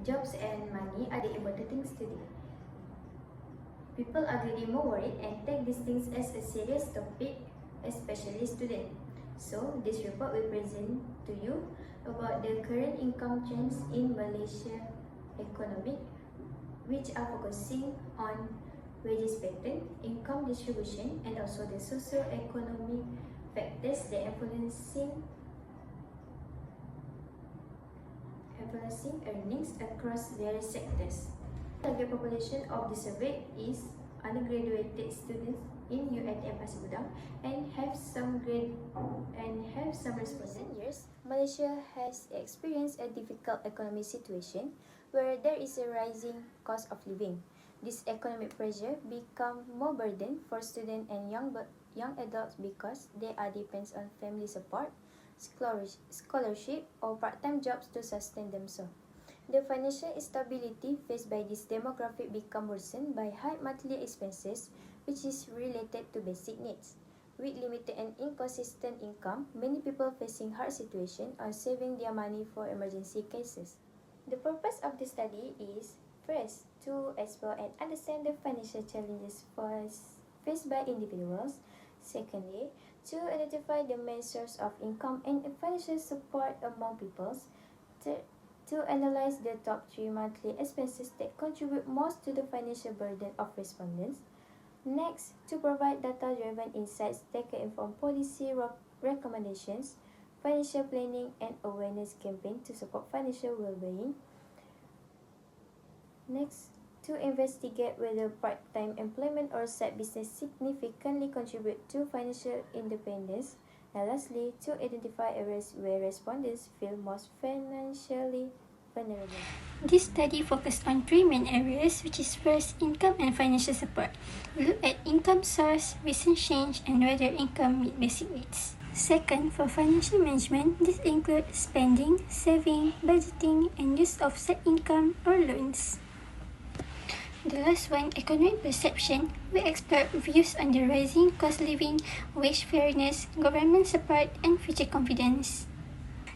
Jobs and money are the important things today. People are getting more worried and take these things as a serious topic, especially students. So, this report will present to you about the current income trends in Malaysia economy, which are focusing on wages pattern, income distribution, and also the socio-economic factors that influencing earnings across various sectors. Target population of the survey is undergraduate students in UiTM Pasir Gudang and have some respondents. Years, Malaysia has experienced a difficult economic situation where there is a rising cost of living. This economic pressure become more burden for students and young adults because they are depends on family support, scholarship, or part-time jobs to sustain themselves. The financial instability faced by this demographic become worsened by high monthly expenses, which is related to basic needs. With limited and inconsistent income, many people facing hard situation are saving their money for emergency cases. The purpose of the study is, first, to explore and understand the financial challenges faced by individuals. Secondly, to identify the main source of income and financial support among peoples. Third, to analyze the top 3 monthly expenses that contribute most to the financial burden of respondents. Next, to provide data-driven insights that can inform policy recommendations, financial planning, and awareness campaign to support financial well-being. Next, to investigate whether part-time employment or side business significantly contribute to financial independence. And lastly, to identify areas where respondents feel most financially vulnerable. This study focused on 3 main areas, which is first, income and financial support. We look at income source, recent change, and whether income meet basic needs. Second, for financial management, this includes spending, saving, budgeting, and use of side income or loans. The last one, economic perception, we explore views on the rising cost of living, wage fairness, government support, and future confidence.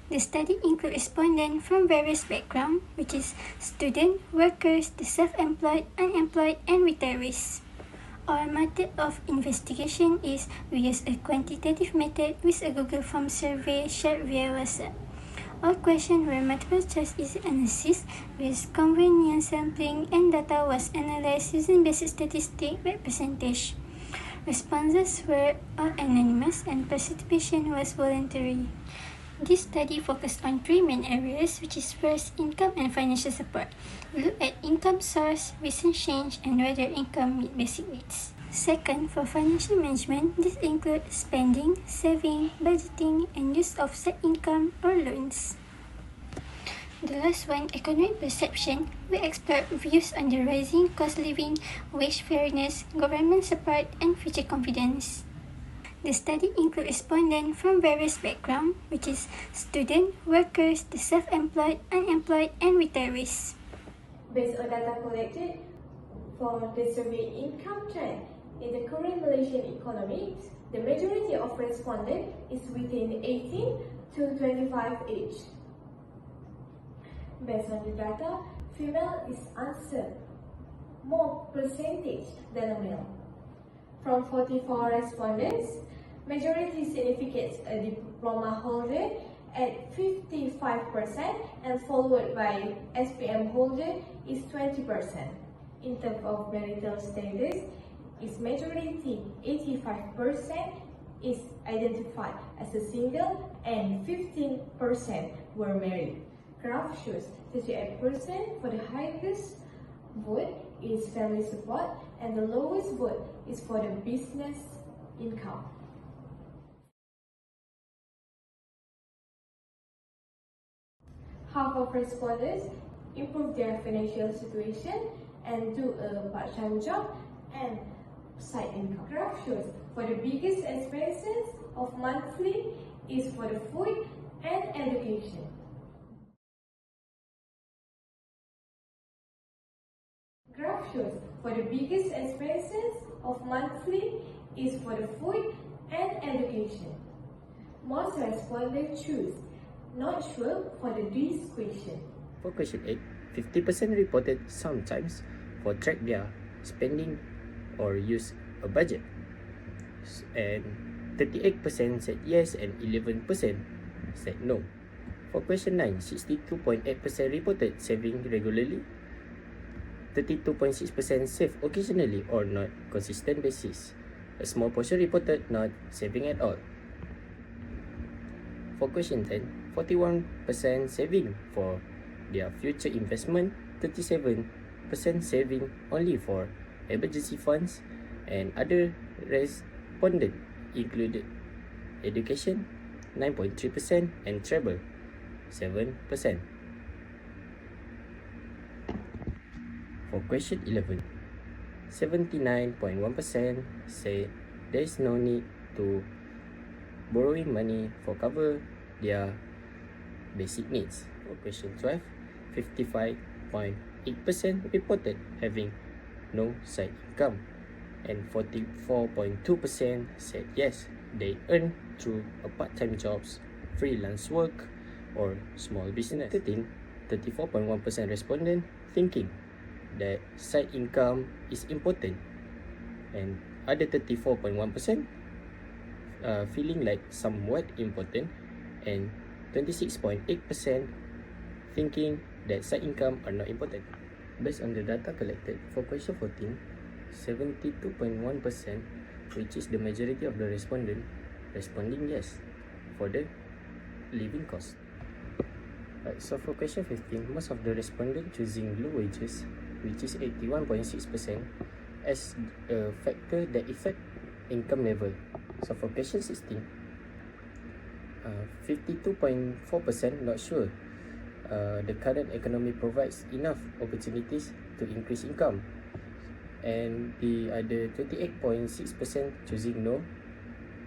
The study includes respondents from various backgrounds, which is students, workers, the self-employed, unemployed, and retirees. Our method of investigation is we use a quantitative method with a Google Form survey shared via WhatsApp. All questions were multiple choice easy analysis with convenience sampling, and data was analyzed using basic statistic by percentage. Responses were all anonymous and participation was voluntary. This study focused on 3 main areas, which is first, income and financial support. We look at income source, recent change, and whether income meet basic needs. Second, for financial management, this includes spending, saving, budgeting, and use of side income or loans. The last one, economic perception, we explore views on the rising cost of living, wage fairness, government support, and future confidence. The study includes respondents from various backgrounds, which is students, workers, the self-employed, unemployed, and retirees. Based on data collected for the survey income trend in the current Malaysian economy, the majority of respondents is within 18 to 25 age. Based on the data, female is answered more percentage than a male. From 44 respondents, majority significates a diploma holder at 55% and followed by SPM holder is 20%. In terms of marital status, its majority 85% is identified as a single and 15% were married. Graph shows 38% for the highest vote is family support and the lowest vote is for the business income. Half of respondents improve their financial situation and do a part-time job and side income. Graph shows for the biggest expenses of monthly is for the food and education. Graph shows for the biggest expenses of monthly is for the food and education. Most respondents choose not sure for this question. For question 8, 50% reported sometimes for track their spending or use a budget, and 38% said yes and 11% said no. For question 9, 62.8% reported saving regularly, 32.6% save occasionally or not consistent basis. A small portion reported not saving at all. For question 10, 41% saving for their future investment, 37% saving only for emergency funds, and other respondents included education 9.3% and travel 7%. For question 11, 79.1% say there is no need to borrowing money for cover their basic needs. For question 12, 55.8% reported having no side income, and 44.2% said yes, they earn through a part-time jobs, freelance work, or small business. 34.1% respondent thinking that side income is important, and other 34.1% feeling like somewhat important, and 26.8% thinking that side income are not important. Based on the data collected for question 14, 72.1%, which is the majority of the respondent, responding yes for the living cost. Right, so for question 15, most of the respondents choosing low wages, which is 81.6%, as a factor that affect income level. So for question 16, 52.4% not sure the current economy provides enough opportunities to increase income, and the other 28.6% choosing no,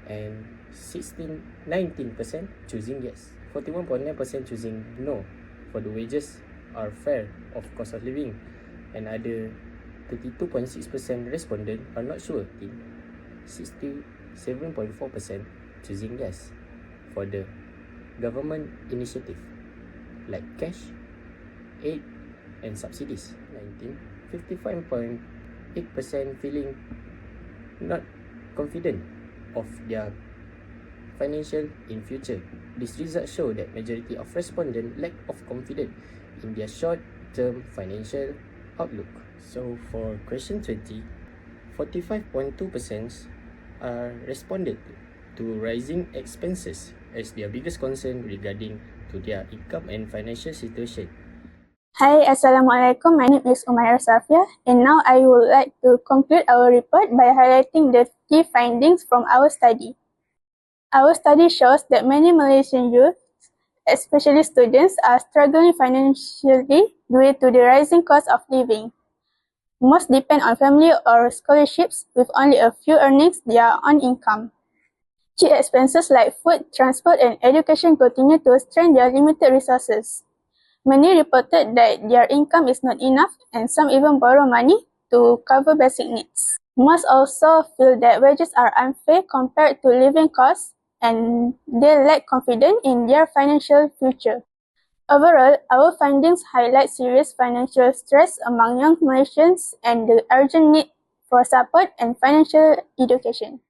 and 19% choosing yes. 41.9% choosing no for the wages are fair of cost of living, and other 32.6% respondent are not sure. 67.4% choosing yes for the government initiative like cash, aid, and subsidies. 55.8% feeling not confident of their financial in future. This result show that majority of respondents lack of confidence in their short-term financial outlook. So for question 20, 45.2% are responded to rising expenses as their biggest concern regarding to their income and financial situation. Hi, Assalamualaikum. My name is Umaira Safia, and now I would like to conclude our report by highlighting the key findings from our study. Our study shows that many Malaysian youth, especially students, are struggling financially due to the rising cost of living. Most depend on family or scholarships with only a few earnings their own income. Key expenses like food, transport, and education continue to strain their limited resources. Many reported that their income is not enough, and some even borrow money to cover basic needs. Most also feel that wages are unfair compared to living costs, and they lack confidence in their financial future. Overall, our findings highlight serious financial stress among young Malaysians and the urgent need for support and financial education.